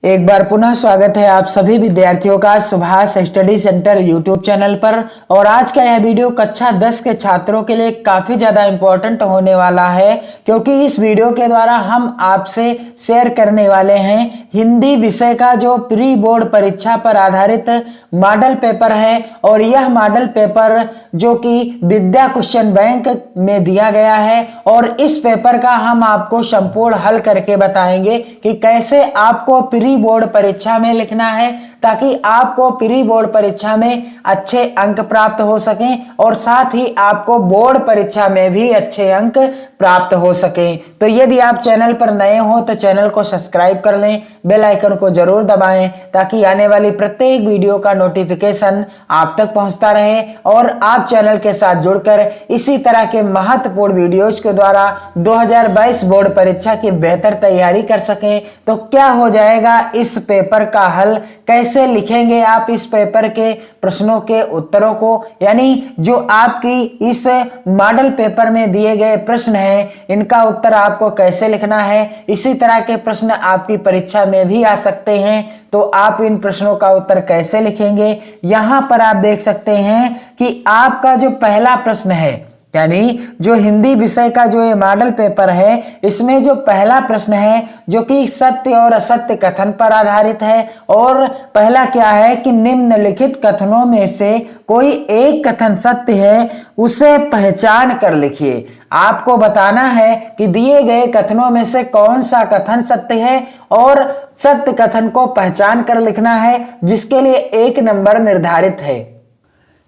एक बार पुनः स्वागत है आप सभी विद्यार्थियों का Subhash study centre YouTube channel पर। और आज का यह वीडियो कक्षा 10 के छात्रों के लिए काफी ज्यादा इम्पोर्टेंट होने वाला है, क्योंकि इस वीडियो के द्वारा हम आपसे शेयर करने वाले हैं हिंदी विषय का जो प्री बोर्ड परीक्षा पर आधारित मॉडल पेपर है। और यह मॉडल पेपर जो कि विद्या क्वेश्चन बैंक में दिया गया है, और इस पेपर का हम आपको संपूर्ण हल करके बताएंगे कि कैसे आपको प्री बोर्ड परीक्षा में लिखना है, ताकि आपको प्री बोर्ड परीक्षा में अच्छे अंक प्राप्त हो सकें और साथ ही आपको बोर्ड परीक्षा में भी अच्छे अंक प्राप्त हो सकें। तो यदि आप चैनल पर नए हो तो चैनल को सब्सक्राइब कर लें, बेल आइकन को जरूर दबाएं, ताकि आने वाली प्रत्येक वीडियो का नोटिफिकेशन आप तक पहुंचता रहे और आप चैनल के साथ जुड़कर इसी तरह के महत्वपूर्ण वीडियोज के द्वारा 2022 बोर्ड परीक्षा की बेहतर तैयारी कर सकें। तो क्या हो जाएगा इस पेपर का हल, कैसे लिखेंगे आप इस पेपर के प्रश्नों के उत्तरों को, यानी जो आपकी इस मॉडल पेपर में दिए गए प्रश्न हैं इनका उत्तर आपको कैसे लिखना है। इसी तरह के प्रश्न आपकी परीक्षा में भी आ सकते हैं, तो आप इन प्रश्नों का उत्तर कैसे लिखेंगे। यहां पर आप देख सकते हैं कि आपका जो पहला प्रश्न है, यानी जो हिंदी विषय का जो ये मॉडल पेपर है, इसमें जो पहला प्रश्न है जो कि सत्य और असत्य कथन पर आधारित है। और पहला क्या है कि निम्नलिखित कथनों में से कोई एक कथन सत्य है, उसे पहचान कर लिखिए। आपको बताना है कि दिए गए कथनों में से कौन सा कथन सत्य है, और सत्य कथन को पहचान कर लिखना है, जिसके लिए 1 नंबर निर्धारित है।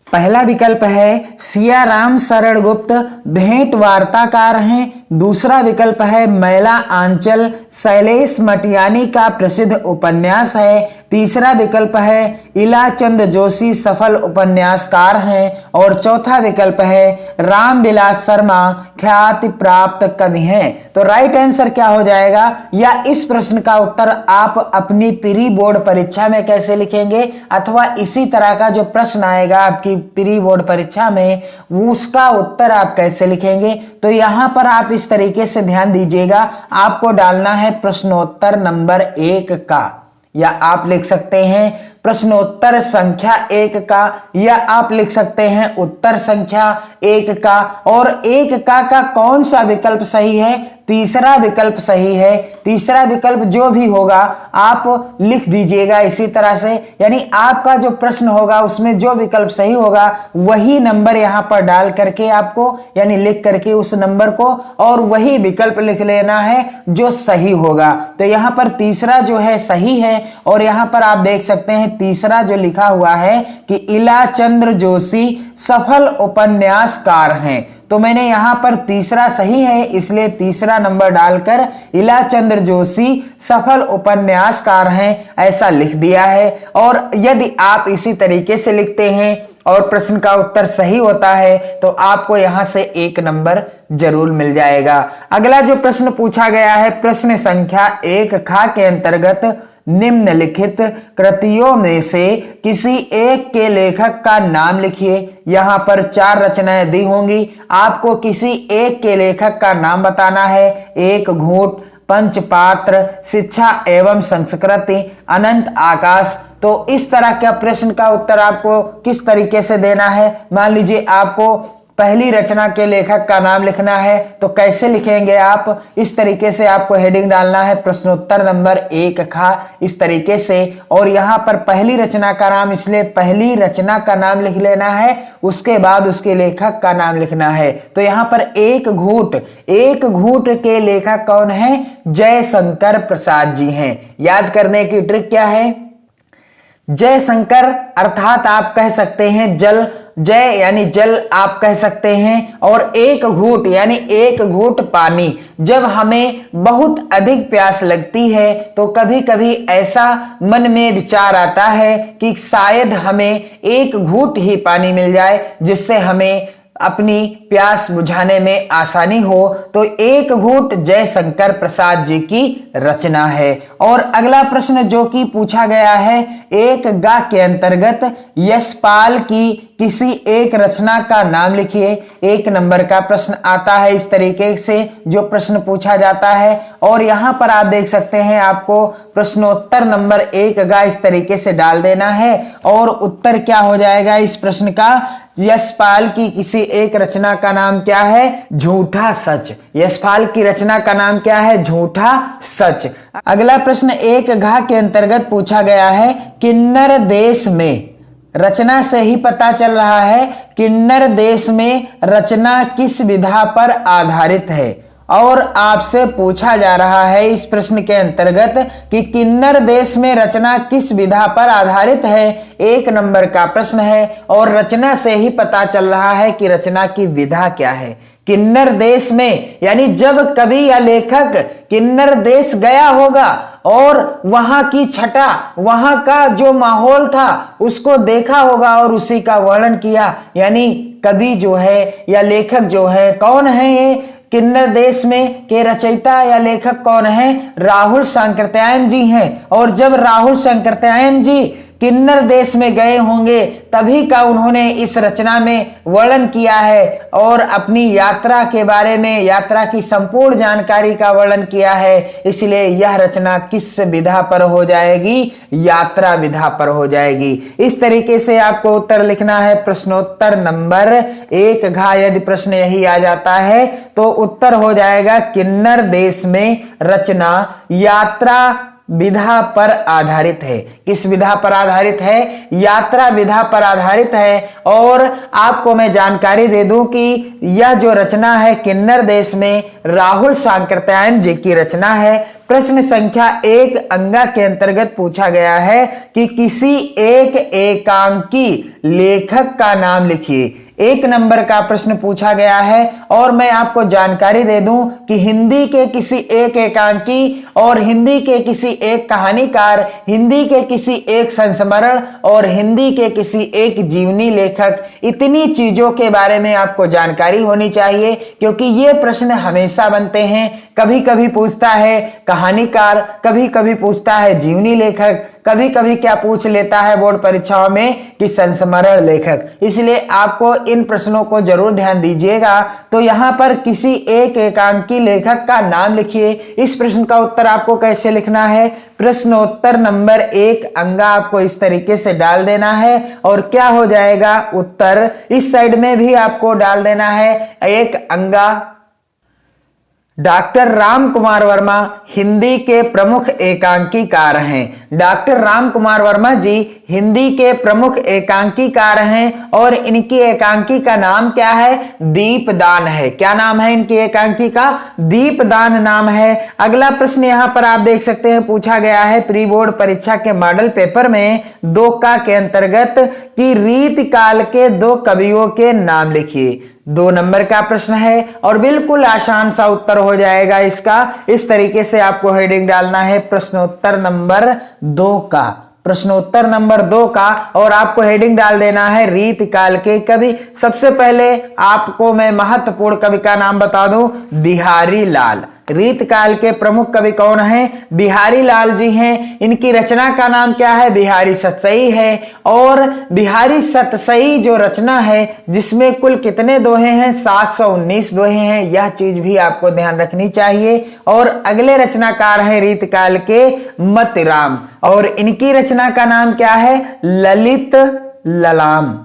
पहला विकल्प है सियाराम शरण गुप्त भेंट वार्ताकार हैं। दूसरा विकल्प है मैला आंचल शैलेश मटियानी का प्रसिद्ध उपन्यास है। तीसरा विकल्प है इलाचंद जोशी सफल उपन्यासकार हैं। और चौथा विकल्प है रामविलास शर्मा ख्याति प्राप्त कवि हैं। तो राइट आंसर क्या हो जाएगा, या इस प्रश्न का उत्तर आप अपनी प्री बोर्ड परीक्षा में कैसे लिखेंगे, अथवा इसी तरह का जो प्रश्न आएगा आपकी प्री बोर्ड परीक्षा में उसका उत्तर आप कैसे लिखेंगे। तो यहां पर आप इस तरीके से ध्यान दीजिएगा, आपको डालना है प्रश्नोत्तर नंबर 1 का, या आप लिख सकते हैं प्रश्नोत्तर संख्या 1 का, या आप लिख सकते हैं उत्तर संख्या 1 का। और 1 का कौन सा विकल्प सही है, तीसरा विकल्प सही है। तीसरा विकल्प जो भी होगा आप लिख दीजिएगा इसी तरह से, यानी आपका जो प्रश्न होगा उसमें जो विकल्प सही होगा वही नंबर यहां पर डाल करके आपको, यानी लिख करके उस नंबर को, और वही विकल्प लिख लेना है जो सही होगा। तो यहां पर तीसरा जो है सही है। और यहां पर आप देख सकते हैं तीसरा जो लिखा हुआ है कि इलाचंद्र जोशी सफल उपन्यासकार हैं। तो मैंने यहां पर तीसरा सही है, इसलिए तीसरा नंबर डालकर इलाचंद्र जोशी सफल उपन्यासकार हैं ऐसा लिख दिया है। और यदि आप इसी तरीके से लिखते हैं और प्रश्न का उत्तर सही होता है तो आपको यहां से 1 नंबर जरूर मिल जाएगा। अगला जो प्रश्न पूछा गया है प्रश्न संख्या 1 खा के अंतर्गत निम्नलिखित कृतियों में से किसी एक के लेखक का नाम लिखिए। यहां पर 4 रचनाएं दी होंगी, आपको किसी एक के लेखक का नाम बताना है। 1 घूंट, पंचपात्र, शिक्षा एवं संस्कृति, अनंत आकाश। तो इस तरह का प्रश्न का उत्तर आपको किस तरीके से देना है। मान लीजिए आपको पहली रचना के लेखक का नाम लिखना है, तो कैसे लिखेंगे आप, इस तरीके से आपको हेडिंग डालना है प्रश्नोत्तर नंबर 1 खा, इस तरीके से। और यहां पर पहली रचना का नाम, इसलिए पहली रचना का नाम लिख लेना है, उसके बाद उसके लेखक का नाम लिखना है। तो यहां पर 1 घूंट के लेखक कौन है, जयशंकर प्रसाद जी हैं। याद करने की ट्रिक क्या है, जयशंकर अर्थात आप कह सकते हैं जल, जय यानी जल आप कह सकते हैं। और 1 घूंट यानी 1 घूंट पानी। जब हमें बहुत अधिक प्यास लगती है तो कभी कभी ऐसा मन में विचार आता है कि शायद हमें 1 घूंट ही पानी मिल जाए, जिससे हमें अपनी प्यास बुझाने में आसानी हो तो एक घूंट जयशंकर प्रसाद जी की रचना है। और अगला प्रश्न जो कि पूछा गया है, एक गा के अंतर्गत यशपाल की किसी एक रचना का नाम लिखिए। 1 नंबर का प्रश्न आता है इस तरीके से जो प्रश्न पूछा जाता है। और यहां पर आप देख सकते हैं आपको प्रश्नोत्तर नंबर 1 गा इस तरीके से डाल देना है और उत्तर क्या हो जाएगा इस प्रश्न का, यशपाल की किसी एक रचना का नाम क्या है, झूठा सच। यशपाल की रचना का नाम क्या है, झूठा सच। अगला प्रश्न 1 घा के अंतर्गत पूछा गया है, किन्नर देश में, रचना से ही पता चल रहा है किन्नर देश में रचना किस विधा पर आधारित है। और आपसे पूछा जा रहा है इस प्रश्न के अंतर्गत कि किन्नर देश में रचना किस विधा पर आधारित है। 1 नंबर का प्रश्न है और रचना से ही पता चल रहा है कि रचना की विधा क्या है। किन्नर देश में यानी जब कवि या लेखक किन्नर देश गया होगा और वहां की छटा, वहां का जो माहौल था उसको देखा होगा और उसी का वर्णन किया। यानी कवि जो है या लेखक जो है, कौन है ये किन्नर देश में के रचयिता या लेखक कौन है, राहुल सांकृत्यायन जी हैं। और जब राहुल सांकृत्यायन जी किन्नर देश में गए होंगे तभी का उन्होंने इस रचना में वर्णन किया है और अपनी यात्रा के बारे में, यात्रा की संपूर्ण जानकारी का वर्णन किया है। इसलिए यह रचना किस विधा पर हो जाएगी, यात्रा विधा पर हो जाएगी। इस तरीके से आपको उत्तर लिखना है प्रश्नोत्तर नंबर 1 घा। यदि प्रश्न यही आ जाता है तो उत्तर हो जाएगा किन्नर देश में रचना यात्रा विधा पर आधारित है। किस विधा पर आधारित है, यात्रा विधा पर आधारित है। और आपको मैं जानकारी दे दूं कि यह जो रचना है किन्नर देश में राहुल सांकृत्यायन जी की रचना है। प्रश्न संख्या 1 अंगा के अंतर्गत पूछा गया है कि किसी एक एकांकी लेखक का नाम लिखिए। 1 नंबर का प्रश्न पूछा गया है और मैं आपको जानकारी दे दूं कि हिंदी के किसी एक एकांकी और हिंदी के किसी एक कहानीकार, हिंदी के किसी एक संस्मरण और हिंदी के किसी एक जीवनी लेखक, इतनी चीजों के बारे में आपको जानकारी होनी चाहिए क्योंकि ये प्रश्न हमेशा बनते हैं। कभी कभी पूछता है कहानीकार, कभी कभी पूछता है जीवनी लेखक, कभी कभी क्या पूछ लेता है बोर्ड परीक्षाओं में कि संस्मरण लेखक। इसलिए आपको इन प्रश्नों को जरूर ध्यान दीजिएगा। तो यहां पर किसी एक एकांकी लेखक का नाम लिखिए। इस प्रश्न का उत्तर आपको कैसे लिखना है, प्रश्नोत्तर नंबर 1 अंगा आपको इस तरीके से डाल देना है और क्या हो जाएगा उत्तर इस साइड में भी आपको डाल देना है 1 अंगा। डॉक्टर राम कुमार वर्मा हिंदी के प्रमुख एकांकीकार हैं। डॉक्टर राम कुमार वर्मा जी हिंदी के प्रमुख एकांकीकार हैं और इनकी एकांकी का नाम क्या है, दीपदान है। क्या नाम है इनकी एकांकी का, दीपदान नाम है। अगला प्रश्न यहां पर आप देख सकते हैं पूछा गया है प्री बोर्ड परीक्षा के मॉडल पेपर में 2 का के अंतर्गत कि रीत काल के 2 कवियों के नाम लिखिए। 2 नंबर का प्रश्न है और बिल्कुल आसान सा उत्तर हो जाएगा इसका। इस तरीके से आपको हेडिंग डालना है प्रश्नोत्तर नंबर 2 का, प्रश्नोत्तर नंबर 2 का, और आपको हेडिंग डाल देना है रीत काल के कवि। सबसे पहले आपको मैं महत्वपूर्ण कवि का नाम बता दूं, बिहारी लाल। रीत काल के प्रमुख कवि कौन हैं, बिहारी लाल जी हैं। इनकी रचना का नाम क्या है, बिहारी सतसई है। और बिहारी सतसई जो रचना है जिसमें कुल कितने दोहे हैं, 719 दोहे हैं। यह चीज भी आपको ध्यान रखनी चाहिए। और अगले रचनाकार हैं रीत काल के मतिराम और इनकी रचना का नाम क्या है, ललित ललाम।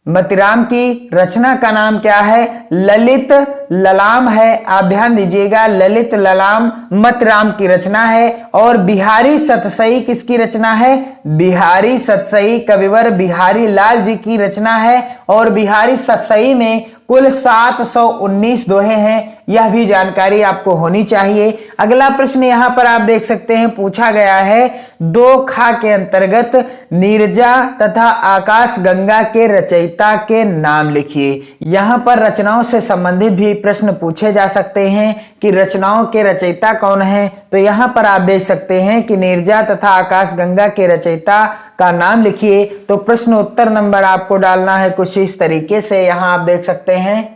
मतिराम की रचना का नाम क्या है, ललित ललाम है। आप ध्यान दीजिएगा, ललित ललाम मतिराम की रचना है। और बिहारी सतसई किसकी रचना है, बिहारी सतसई कविवर बिहारी लाल जी की रचना है। और बिहारी सतसई में कुल 719 दोहे हैं। यह भी जानकारी आपको होनी चाहिए। अगला प्रश्न यहां पर आप देख सकते हैं पूछा गया है 2 खा के अंतर्गत नीरजा तथा आकाश गंगा के रचयिता के नाम लिखिए। यहां पर रचनाओं से संबंधित भी प्रश्न पूछे जा सकते हैं कि रचनाओं के रचयिता कौन हैं। तो यहाँ पर आप देख सकते हैं कि नीरजा तथा आकाशगंगा के रचयिता का नाम लिखिए। तो प्रश्न उत्तर नंबर आपको डालना है कुछ इस तरीके से, यहाँ आप देख सकते हैं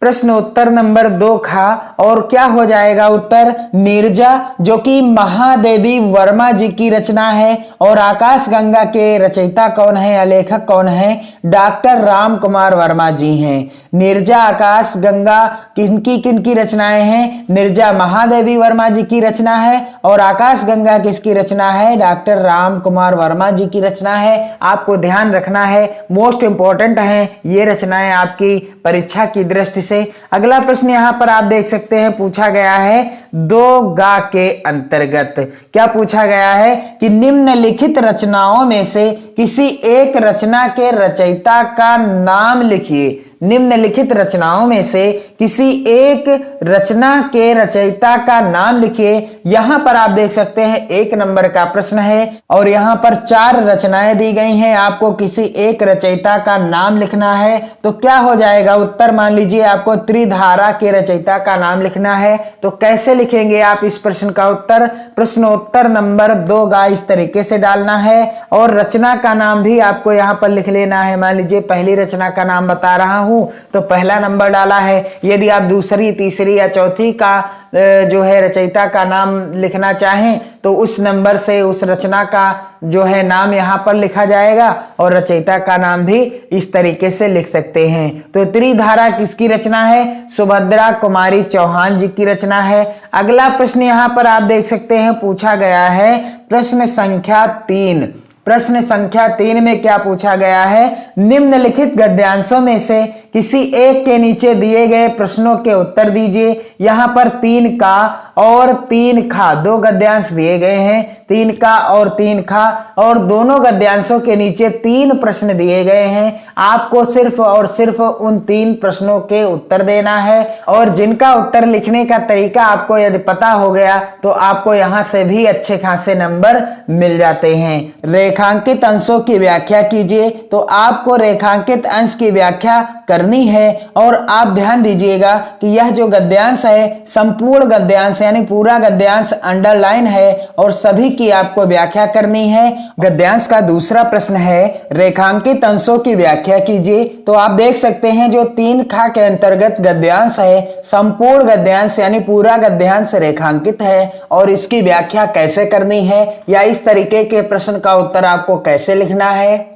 प्रश्न उत्तर नंबर 2 खा, और क्या हो जाएगा उत्तर नीरजा, जो कि महादेवी वर्मा जी की रचना है। और आकाशगंगा के रचयिता कौन है या लेखक कौन है, डॉक्टर राम कुमार वर्मा जी हैं। नीरजा आकाशगंगा किनकी रचनाएं हैं, नीरजा महादेवी वर्मा जी की रचना है और आकाशगंगा किसकी रचना है, डॉक्टर राम कुमार वर्मा जी की रचना है। आपको ध्यान रखना है, मोस्ट इंपॉर्टेंट है ये रचनाएं आपकी परीक्षा की दृष्टि से। अगला प्रश्न यहां पर आप देख सकते हैं पूछा गया है 2 के अंतर्गत क्या पूछा गया है कि निम्नलिखित रचनाओं में से किसी एक रचना के रचयिता का नाम लिखिए। निम्नलिखित रचनाओं में से किसी एक रचना के रचयिता का नाम लिखिए। यहां पर आप देख सकते हैं 1 नंबर का प्रश्न है और यहां पर 4 रचनाएं दी गई हैं, आपको किसी एक रचयिता का नाम लिखना है। तो क्या हो जाएगा उत्तर, मान लीजिए आपको त्रिधारा के रचयिता का नाम लिखना है। तो कैसे लिखेंगे आप इस प्रश्न का उत्तर, प्रश्न उत्तर नंबर 2 इस तरीके से डालना है और रचना का नाम भी आपको यहां पर लिख लेना है। मान लीजिए पहली रचना का नाम बता रहा हूं तो पहला नंबर डाला है। यदि आप दूसरी, तीसरी या चौथी का जो है रचयिता का नाम लिखना चाहें तो उस नंबर से उस रचना का जो है नाम यहां पर लिखा जाएगा और रचयिता का नाम भी इस तरीके से लिख सकते हैं। तो त्रिधारा किसकी रचना है, सुभद्रा कुमारी चौहान जी की रचना है। अगला प्रश्न यहां पर आप देख सकते हैं पूछा गया है प्रश्न संख्या 3। प्रश्न संख्या 3 में क्या पूछा गया है, निम्नलिखित गद्यांशों में से किसी एक के नीचे दिए गए प्रश्नों के उत्तर दीजिए। यहां पर 3 का और 3 खा 2 गद्यांश दिए गए हैं, 3 का और 3 खा, और दोनों गद्यांशों के नीचे 3 प्रश्न दिए गए हैं। आपको सिर्फ और सिर्फ उन 3 प्रश्नों के उत्तर देना है और जिनका उत्तर लिखने का तरीका आपको यदि पता हो गया तो आपको यहां से भी अच्छे खासे नंबर मिल जाते हैं। रेखांकित अंशों की व्याख्या कीजिए। तो आपको रेखांकित अंश की व्याख्या करनी है और आप ध्यान दीजिएगा कि यह जो गद्यांश है संपूर्ण गद्यांश यानी पूरा गद्यांश अंडरलाइन है और सभी की आपको व्याख्या करनी है। गद्यांश का दूसरा प्रश्न है रेखांकित अंशों की व्याख्या कीजिए। तो आप देख सकते हैं जो 3 खा के अंतर्गत गद्यांश है संपूर्ण गद्यांश यानी पूरा गद्यांश रेखांकित है और इसकी व्याख्या कैसे करनी है या इस तरीके के प्रश्न का उत्तर आपको कैसे लिखना है।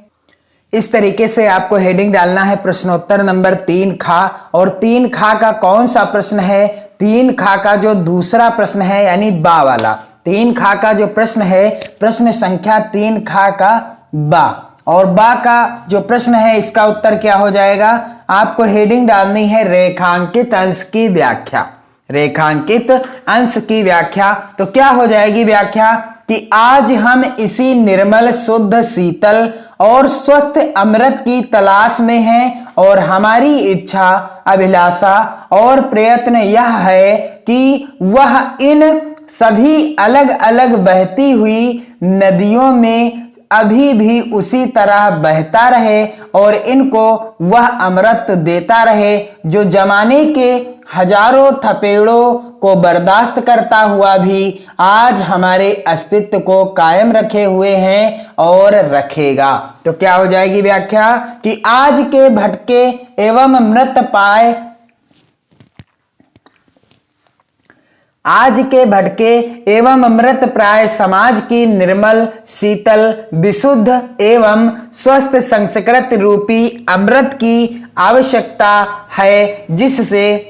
इस तरीके से आपको हेडिंग डालना है प्रश्नोत्तर नंबर 3 खा, और 3 खा का कौन सा प्रश्न है, 3 खा का जो दूसरा प्रश्न है यानी बा वाला। 3 खा का जो प्रश्न है प्रश्न संख्या 3 खा का बा, और बा का जो प्रश्न है इसका उत्तर क्या हो जाएगा, आपको हेडिंग डालनी है रेखांकित अंश की व्याख्या। रेखांकित अंश की व्याख्या तो क्या हो जाएगी व्याख्या कि आज हम इसी निर्मल शुद्ध शीतल और स्वस्थ अमृत की तलाश में हैं और हमारी इच्छा अभिलाषा और प्रयत्न यह है कि वह इन सभी अलग अलग बहती हुई नदियों में अभी भी उसी तरह बहता रहे और इनको वह अमृत देता रहे जो जमाने के हजारों थपेड़ों को बर्दाश्त करता हुआ भी आज हमारे अस्तित्व को कायम रखे हुए हैं और रखेगा। तो क्या हो जाएगी व्याख्या कि आज के भटके एवं मृत पाए, आज के भटके एवं अमृत प्राय समाज की निर्मल शीतल विशुद्ध एवं स्वस्थ संस्कृत रूपी अमृत की आवश्यकता है, जिससे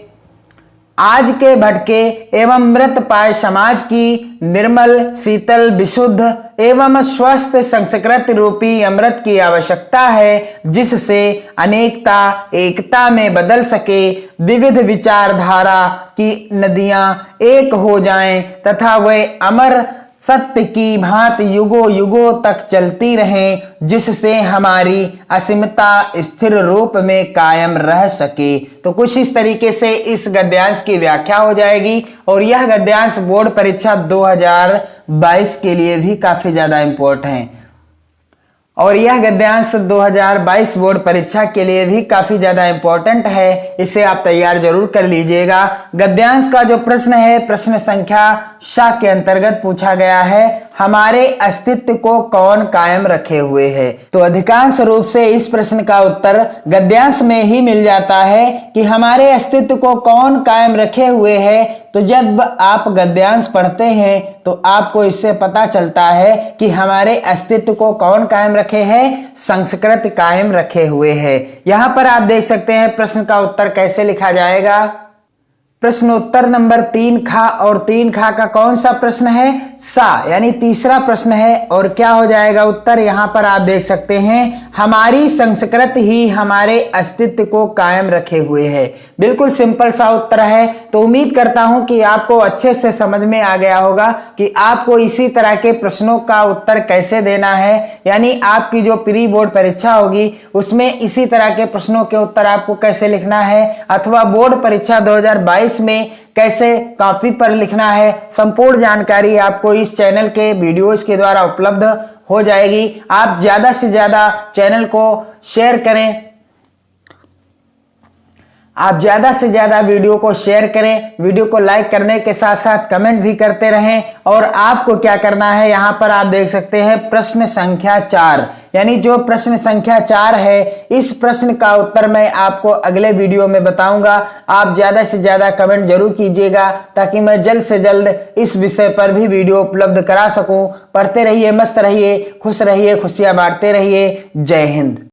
आज के भटके एवं मृत पाए समाज की निर्मल शीतल विशुद्ध एवं स्वस्थ संस्कृत रूपी अमृत की आवश्यकता है, जिससे अनेकता एकता में बदल सके, विविध विचारधारा की नदियां एक हो जाएं तथा वे अमर सत्य की भांति युगों युगों तक चलती रहें, जिससे हमारी असीमता स्थिर रूप में कायम रह सके। तो कुछ इस तरीके से इस गद्यांश की व्याख्या हो जाएगी और यह गद्यांश बोर्ड परीक्षा 2022 के लिए भी काफी ज्यादा इंपॉर्टेंट है। और यह गद्यांश 2022 बोर्ड परीक्षा के लिए भी काफी ज्यादा इंपॉर्टेंट है, इसे आप तैयार जरूर कर लीजिएगा। गद्यांश का जो प्रश्न है, प्रश्न संख्या 7 के अंतर्गत पूछा गया है, हमारे अस्तित्व को कौन कायम रखे हुए है। तो अधिकांश रूप से इस प्रश्न का उत्तर गद्यांश में ही मिल जाता है कि हमारे अस्तित्व को कौन कायम रखे हुए है। तो जब आप गद्यांश पढ़ते हैं तो आपको इससे पता चलता है कि हमारे अस्तित्व को कौन कायम रखे हैं, संस्कृत कायम रखे हुए है। यहां पर आप देख सकते हैं प्रश्न का उत्तर कैसे लिखा जाएगा। प्रश्न उत्तर नंबर 3 खा, और 3 खा का कौन सा प्रश्न है, सा, यानी तीसरा प्रश्न है। और क्या हो जाएगा उत्तर, यहां पर आप देख सकते हैं हमारी संस्कृत ही हमारे अस्तित्व को कायम रखे हुए है। बिल्कुल सिंपल सा उत्तर है। तो उम्मीद करता हूं कि आपको अच्छे से समझ में आ गया होगा कि आपको इसी तरह के प्रश्नों का उत्तर कैसे देना है, यानी आपकी जो प्री बोर्ड परीक्षा होगी उसमें इसी तरह के प्रश्नों के उत्तर आपको कैसे लिखना है, अथवा बोर्ड परीक्षा 2022 में कैसे कॉपी पर लिखना है। संपूर्ण जानकारी आपको इस चैनल के वीडियोज के द्वारा उपलब्ध हो जाएगी। आप ज्यादा से ज्यादा चैनल को शेयर करें, आप ज्यादा से ज्यादा वीडियो को शेयर करें, वीडियो को लाइक करने के साथ साथ कमेंट भी करते रहें। और आपको क्या करना है, यहां पर आप देख सकते हैं प्रश्न संख्या 4, यानी जो प्रश्न संख्या 4 है, इस प्रश्न का उत्तर मैं आपको अगले वीडियो में बताऊंगा। आप ज्यादा से ज्यादा कमेंट जरूर कीजिएगा ताकि मैं जल्द से जल्द इस विषय पर भी वीडियो उपलब्ध करा सकूं। पढ़ते रहिए, मस्त रहिए, खुश रहिए, खुशियां बांटते रहिए। जय हिंद।